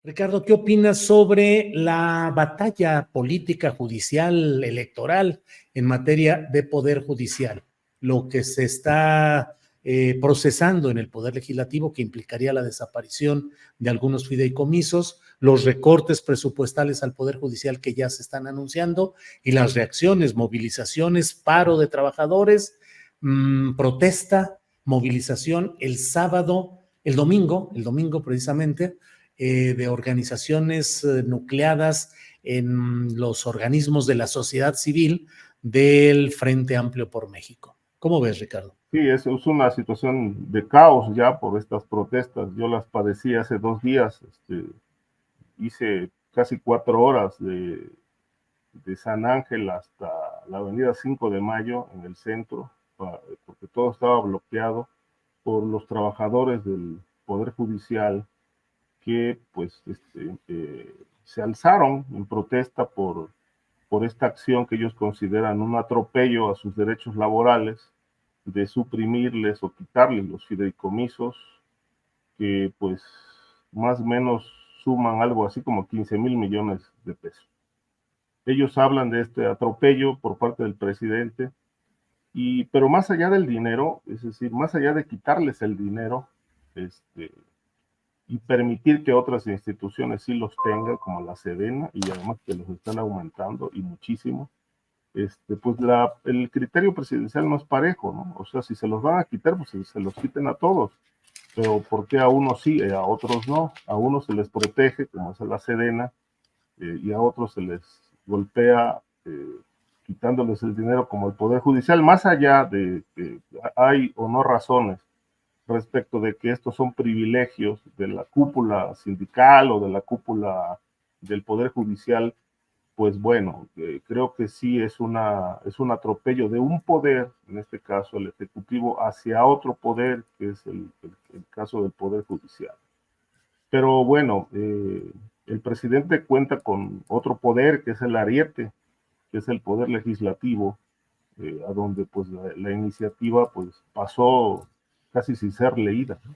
Ricardo, ¿qué opinas sobre la batalla política, judicial, electoral en materia de poder judicial? Lo que se está procesando en el Poder Legislativo, que implicaría la desaparición de algunos fideicomisos, los recortes presupuestales al Poder Judicial que ya se están anunciando y las reacciones, movilizaciones, paro de trabajadores, protesta, movilización el sábado, el domingo precisamente, de organizaciones nucleadas en los organismos de la sociedad civil del Frente Amplio por México. ¿Cómo ves, Ricardo? Sí, es una situación de caos ya por estas protestas. Yo las padecí hace 2 días. Hice casi 4 horas de San Ángel hasta la avenida 5 de Mayo en el centro, porque todo estaba bloqueado por los trabajadores del Poder Judicial que pues se alzaron en protesta por esta acción que ellos consideran un atropello a sus derechos laborales, de suprimirles o quitarles los fideicomisos que pues más o menos suman algo así como 15,000 millones de pesos. Ellos hablan de este atropello por parte del presidente, pero más allá del dinero, es decir, más allá de quitarles el dinero, y permitir que otras instituciones sí los tengan, como la Sedena, y además que los están aumentando y muchísimo, pues el criterio presidencial no es parejo, ¿no? O sea, si se los van a quitar, pues se los quiten a todos, pero ¿por qué a unos sí y a otros no? A unos se les protege, como es la Sedena, y a otros se les golpea quitándoles el dinero como el Poder Judicial, más allá de que hay o no razones respecto de que estos son privilegios de la cúpula sindical o de la cúpula del Poder Judicial, pues bueno, creo que sí es un atropello de un poder, en este caso el Ejecutivo, hacia otro poder, que es el caso del Poder Judicial. Pero bueno, el presidente cuenta con otro poder, que es el ariete, que es el Poder Legislativo, a donde pues la iniciativa pues pasó casi sin ser leída, ¿no?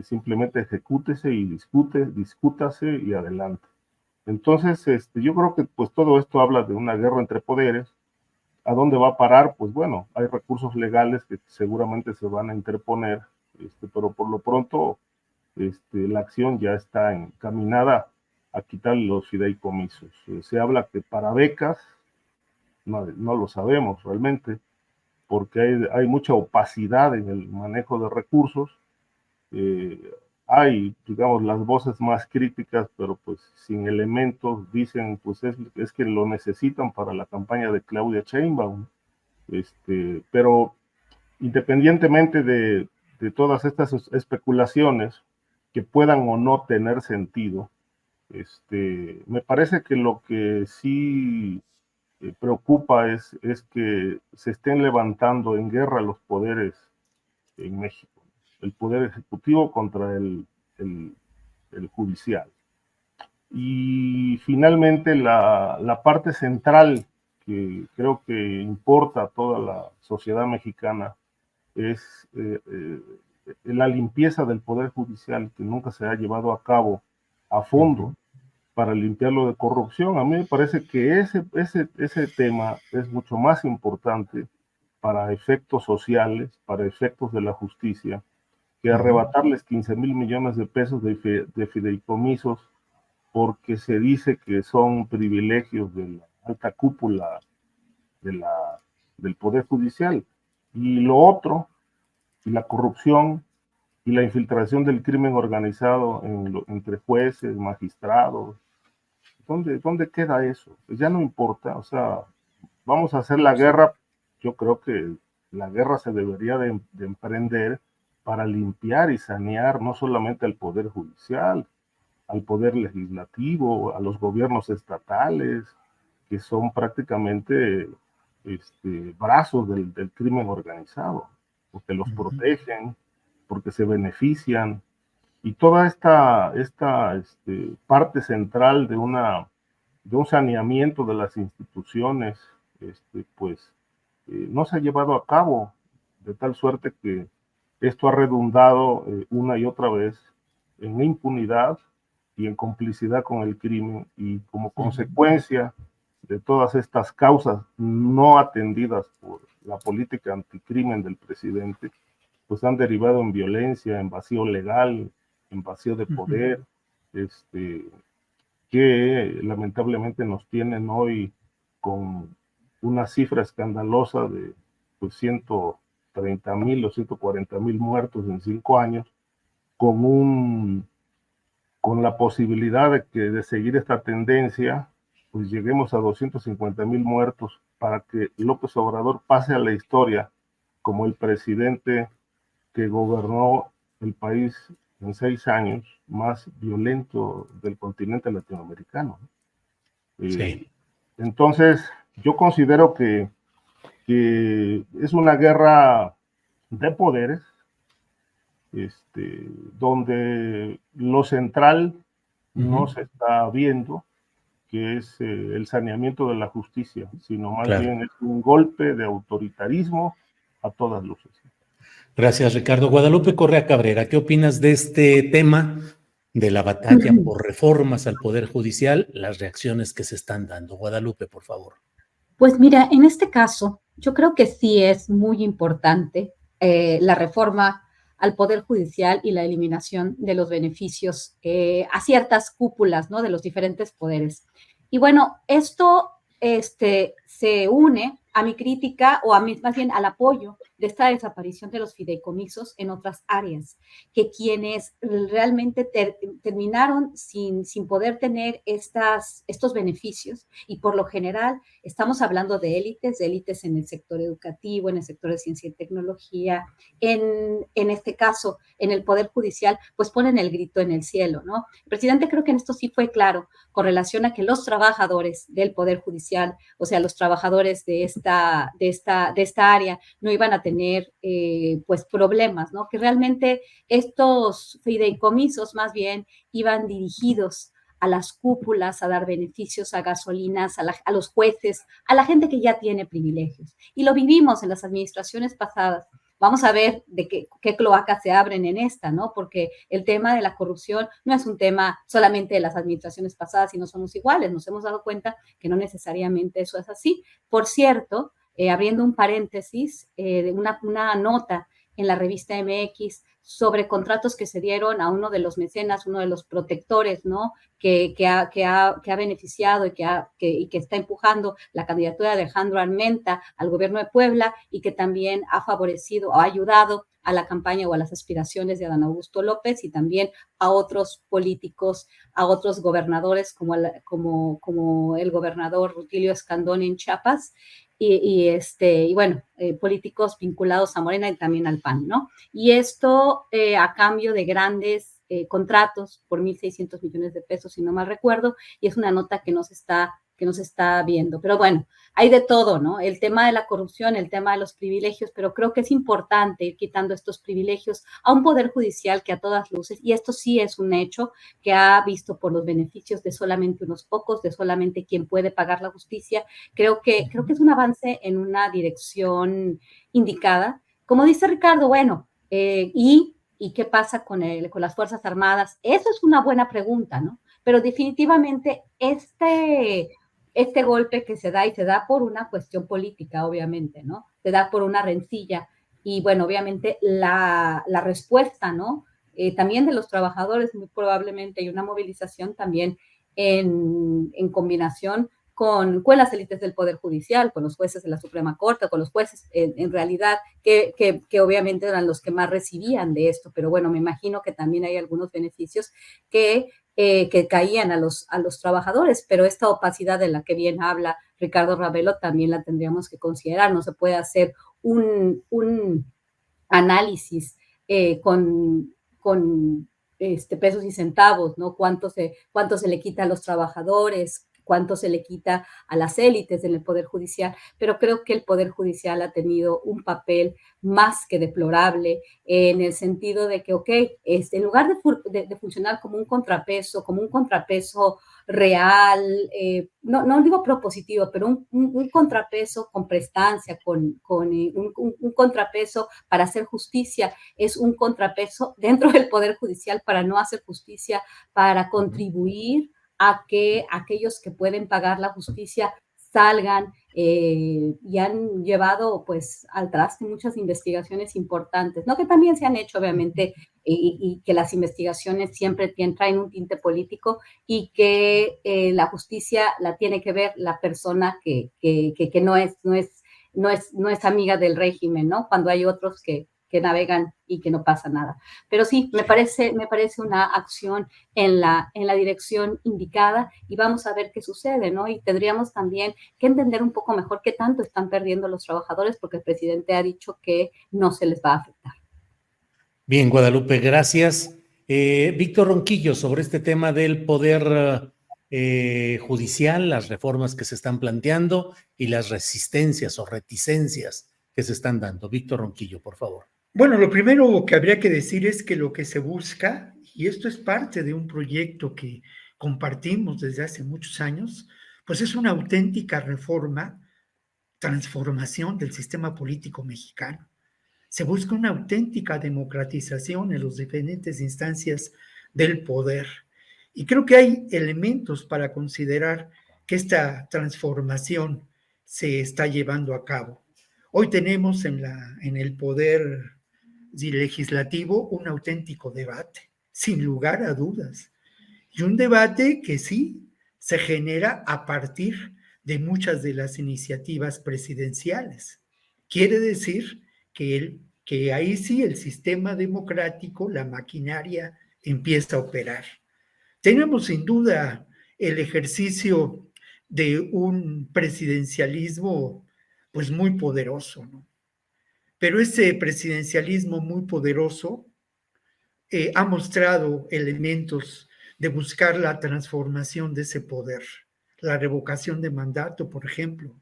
Simplemente ejecútese y discútase y adelante. Entonces, yo creo que pues todo esto habla de una guerra entre poderes. ¿A dónde va a parar? Pues bueno, hay recursos legales que seguramente se van a interponer, pero por lo pronto la acción ya está encaminada a quitar los fideicomisos. Se habla que para becas, no lo sabemos realmente, porque hay mucha opacidad en el manejo de recursos. Hay, digamos, las voces más críticas, pero pues sin elementos, dicen, pues es que lo necesitan para la campaña de Claudia Sheinbaum. Pero independientemente de todas estas especulaciones que puedan o no tener sentido, me parece que lo que sí preocupa es que se estén levantando en guerra los poderes en México. El poder ejecutivo contra el judicial. Y finalmente la parte central que creo que importa a toda la sociedad mexicana es la limpieza del poder judicial, que nunca se ha llevado a cabo a fondo para limpiarlo de corrupción. A mí me parece que ese tema es mucho más importante para efectos sociales, para efectos de la justicia, que arrebatarles 15,000 millones de pesos de fideicomisos porque se dice que son privilegios de la alta cúpula del Poder Judicial. Y lo otro, y la corrupción y la infiltración del crimen organizado entre jueces, magistrados, ¿dónde queda eso? Pues ya no importa, o sea, vamos a hacer la guerra. Yo creo que la guerra se debería de emprender para limpiar y sanear no solamente al Poder Judicial, al Poder Legislativo, a los gobiernos estatales, que son prácticamente brazos del crimen organizado, porque los protegen, porque se benefician, y toda esta parte central de un saneamiento de las instituciones, pues no se ha llevado a cabo, de tal suerte que esto ha redundado una y otra vez en impunidad, y en complicidad con el crimen, y como consecuencia de todas estas causas no atendidas por la política anticrimen del presidente, pues han derivado en violencia, en vacío legal, en vacío de poder, que lamentablemente nos tienen hoy con una cifra escandalosa de pues, 130,000 o 140,000 muertos en 5 años, con la posibilidad de seguir esta tendencia, pues lleguemos a 250,000 muertos para que López Obrador pase a la historia como el presidente que gobernó el país en 6 años más violento del continente latinoamericano. Sí. Entonces, yo considero que es una guerra de poderes, donde lo central no se está viendo, que es el saneamiento de la justicia, sino más bien es un golpe de autoritarismo a todas luces. Gracias, Ricardo. Guadalupe Correa Cabrera, ¿qué opinas de este tema de la batalla por reformas al Poder Judicial, las reacciones que se están dando? Guadalupe, por favor. Pues mira, en este caso, yo creo que sí es muy importante la reforma al Poder Judicial y la eliminación de los beneficios a ciertas cúpulas, ¿no? De los diferentes poderes. Y bueno, esto se une a mi crítica o más bien al apoyo de esta desaparición de los fideicomisos en otras áreas, que quienes realmente terminaron sin poder tener estos beneficios, y por lo general estamos hablando de élites en el sector educativo, en el sector de ciencia y tecnología, en este caso, en el Poder Judicial, pues ponen el grito en el cielo, ¿no? El presidente creo que en esto sí fue claro con relación a que los trabajadores del Poder Judicial, o sea, los trabajadores de esta área, no iban a tener pues problemas, ¿no? Que realmente estos fideicomisos más bien iban dirigidos a las cúpulas, a dar beneficios, a gasolinas, a los jueces, a la gente que ya tiene privilegios. Y lo vivimos en las administraciones pasadas. Vamos a ver de qué cloacas se abren en esta, ¿no? Porque el tema de la corrupción no es un tema solamente de las administraciones pasadas y no somos iguales. Nos hemos dado cuenta que no necesariamente eso es así. Por cierto, abriendo un paréntesis, de una nota en la revista MX sobre contratos que se dieron a uno de los mecenas, uno de los protectores, ¿no? Que ha beneficiado y que está empujando la candidatura de Alejandro Armenta al gobierno de Puebla, y que también ha favorecido o ha ayudado a la campaña o a las aspiraciones de Adán Augusto López, y también a otros políticos, a otros gobernadores como el gobernador Rutilio Escandón en Chiapas, y bueno, políticos vinculados a Morena y también al PAN, ¿no? Y esto a cambio de grandes contratos por 1,600 millones de pesos, si no mal recuerdo, y es una nota que no se está viendo. Pero bueno, hay de todo, ¿no? El tema de la corrupción, el tema de los privilegios, pero creo que es importante ir quitando estos privilegios a un Poder Judicial que a todas luces, y esto sí es un hecho, que ha visto por los beneficios de solamente unos pocos, de solamente quien puede pagar la justicia. Creo que es un avance en una dirección indicada. Como dice Ricardo, bueno, ¿y qué pasa con las Fuerzas Armadas? Eso es una buena pregunta, ¿no? Pero definitivamente este golpe que se da, y se da por una cuestión política, obviamente, ¿no? Se da por una rencilla, y bueno, obviamente la respuesta, ¿no? También de los trabajadores, muy probablemente, hay una movilización también en combinación con las élites del Poder Judicial, con los jueces de la Suprema Corte, con los jueces en realidad, que obviamente eran los que más recibían de esto, pero bueno, me imagino que también hay algunos beneficios que caían a los trabajadores, pero esta opacidad de la que bien habla Ricardo Ravelo también la tendríamos que considerar. No se puede hacer un análisis con pesos y centavos, ¿no? Cuánto se le quita a los trabajadores, cuánto se le quita a las élites en el Poder Judicial, pero creo que el Poder Judicial ha tenido un papel más que deplorable en el sentido de que, ok, en lugar de funcionar como un contrapeso real, no digo propositivo, pero un contrapeso con prestancia, un contrapeso para hacer justicia, es un contrapeso dentro del Poder Judicial para no hacer justicia, para contribuir a que aquellos que pueden pagar la justicia salgan y han llevado pues al traste muchas investigaciones importantes, ¿no? Que también se han hecho obviamente y que las investigaciones siempre traen un tinte político y que la justicia la tiene que ver la persona que no es amiga del régimen, ¿no? Cuando hay otros que navegan y que no pasa nada. Pero sí, me parece una acción en la dirección indicada y vamos a ver qué sucede, ¿no? Y tendríamos también que entender un poco mejor qué tanto están perdiendo los trabajadores porque el presidente ha dicho que no se les va a afectar. Bien, Guadalupe, gracias. Víctor Ronquillo, sobre este tema del poder judicial, las reformas que se están planteando y las resistencias o reticencias que se están dando. Víctor Ronquillo, por favor. Bueno, lo primero que habría que decir es que lo que se busca, y esto es parte de un proyecto que compartimos desde hace muchos años, pues es una auténtica reforma, transformación del sistema político mexicano. Se busca una auténtica democratización en las diferentes instancias del poder. Y creo que hay elementos para considerar que esta transformación se está llevando a cabo. Hoy tenemos en el poder legislativo un auténtico debate, sin lugar a dudas. Y un debate que sí se genera a partir de muchas de las iniciativas presidenciales. Quiere decir que ahí sí el sistema democrático, la maquinaria, empieza a operar. Tenemos sin duda el ejercicio de un presidencialismo pues muy poderoso, ¿no? Pero ese presidencialismo muy poderoso ha mostrado elementos de buscar la transformación de ese poder, la revocación de mandato, por ejemplo,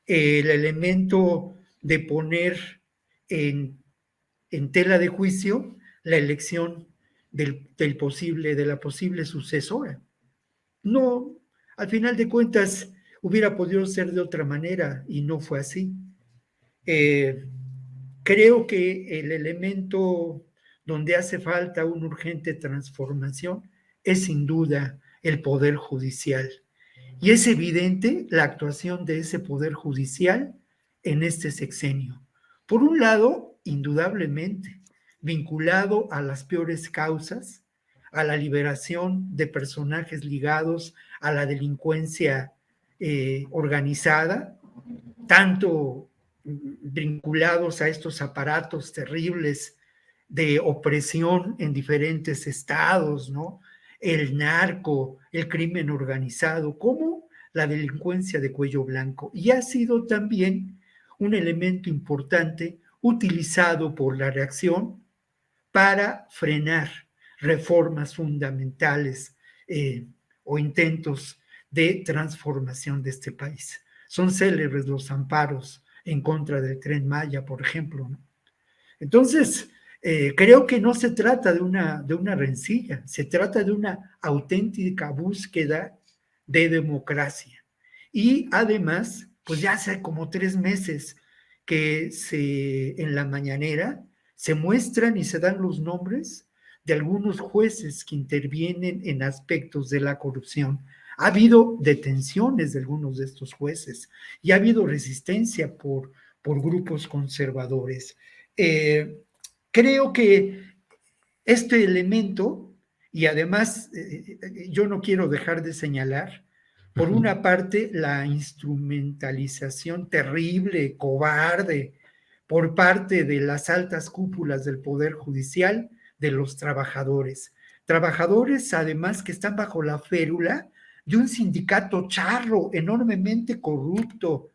el elemento de poner en tela de juicio la elección de la posible sucesora. No, al final de cuentas, hubiera podido ser de otra manera y no fue así. Creo que el elemento donde hace falta una urgente transformación es sin duda el Poder Judicial. Y es evidente la actuación de ese Poder Judicial en este sexenio. Por un lado, indudablemente, vinculado a las peores causas, a la liberación de personajes ligados a la delincuencia organizada, tanto vinculados a estos aparatos terribles de opresión en diferentes estados, ¿no? El narco, el crimen organizado, como la delincuencia de cuello blanco. Y ha sido también un elemento importante utilizado por la reacción para frenar reformas fundamentales o intentos de transformación de este país. Son célebres los amparos en contra del Tren Maya, por ejemplo, ¿no? Entonces, creo que no se trata de una rencilla, se trata de una auténtica búsqueda de democracia. Y además, pues ya hace como 3 meses que en la mañanera se muestran y se dan los nombres de algunos jueces que intervienen en aspectos de la corrupción. Ha habido detenciones de algunos de estos jueces y ha habido resistencia por grupos conservadores. Creo que este elemento, y además yo no quiero dejar de señalar, por una parte, la instrumentalización terrible, cobarde, por parte de las altas cúpulas del Poder Judicial de los trabajadores. Trabajadores, además, que están bajo la férula de un sindicato charro, enormemente corrupto,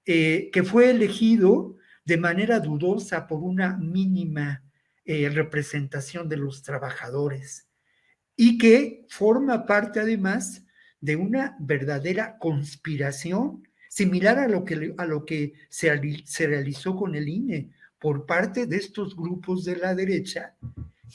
que fue elegido de manera dudosa por una mínima representación de los trabajadores y que forma parte, además, de una verdadera conspiración, similar a lo que se realizó con el INE por parte de estos grupos de la derecha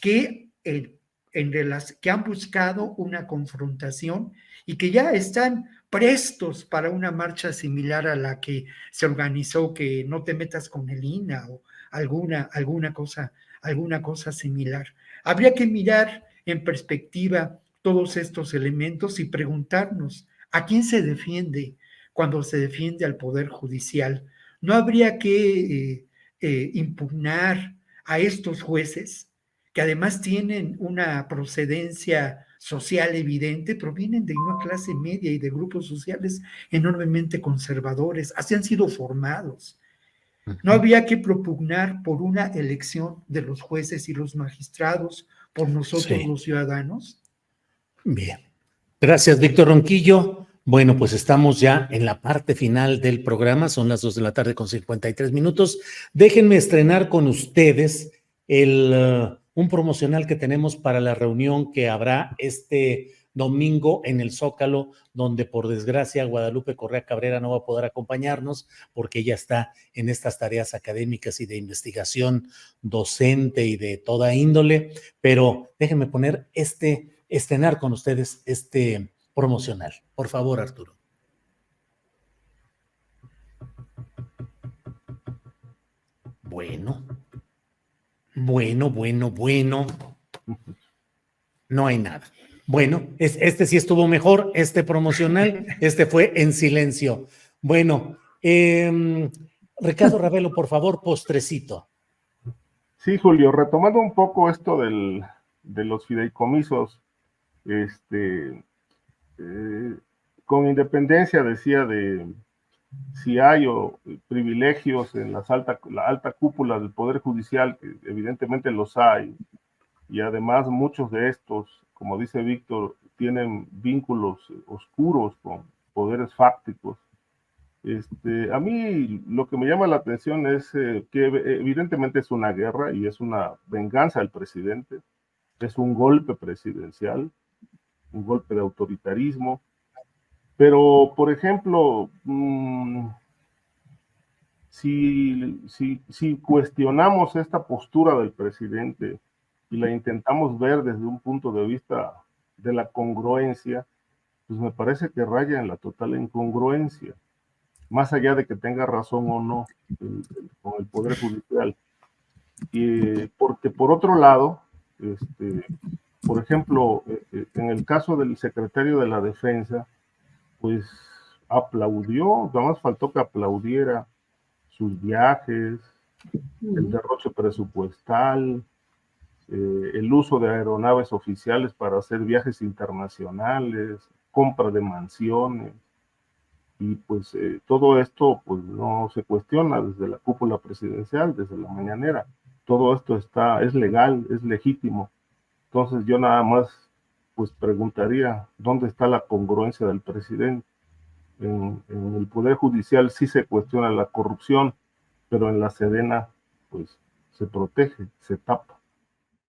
que, que han buscado una confrontación y que ya están prestos para una marcha similar a la que se organizó, que no te metas con el INE o alguna cosa similar. Habría que mirar en perspectiva todos estos elementos y preguntarnos a quién se defiende cuando se defiende al Poder Judicial. ¿No habría que impugnar a estos jueces, que además tienen una procedencia social evidente, provienen de una clase media y de grupos sociales enormemente conservadores, así han sido formados? ¿No había que propugnar por una elección de los jueces y los magistrados por nosotros Sí. los ciudadanos? Bien. Gracias, Víctor Ronquillo. Bueno, pues estamos ya en la parte final del programa, son las 2 de la tarde con 53 minutos. Déjenme estrenar con ustedes un promocional que tenemos para la reunión que habrá este domingo en el Zócalo, donde por desgracia Guadalupe Correa Cabrera no va a poder acompañarnos porque ella está en estas tareas académicas y de investigación docente y de toda índole, pero déjenme poner estrenar con ustedes este promocional. Por favor, Arturo. Bueno. No hay nada. Bueno, este sí estuvo mejor, este promocional, este fue en silencio. Bueno, Ricardo Ravelo, por favor, postrecito. Sí, Julio, retomando un poco esto de los fideicomisos, con independencia, decía, de si hay privilegios en la alta cúpula del Poder Judicial, que evidentemente los hay, y además muchos de estos, como dice Víctor, tienen vínculos oscuros con poderes fácticos. A mí lo que me llama la atención es que evidentemente es una guerra y es una venganza del presidente, es un golpe presidencial, un golpe de autoritarismo, pero, por ejemplo, si cuestionamos esta postura del presidente y la intentamos ver desde un punto de vista de la congruencia, pues me parece que raya en la total incongruencia, más allá de que tenga razón o no con el Poder Judicial. Porque por otro lado, por ejemplo, en el caso del secretario de la Defensa, pues aplaudió, nada más faltó que aplaudiera sus viajes, el derroche presupuestal, el uso de aeronaves oficiales para hacer viajes internacionales, compra de mansiones, y pues todo esto pues no se cuestiona desde la cúpula presidencial, desde la mañanera. Todo esto es legal, es legítimo. Entonces yo nada más pues preguntaría, ¿dónde está la congruencia del presidente? En el Poder Judicial sí se cuestiona la corrupción, pero en la Sedena pues se protege, se tapa.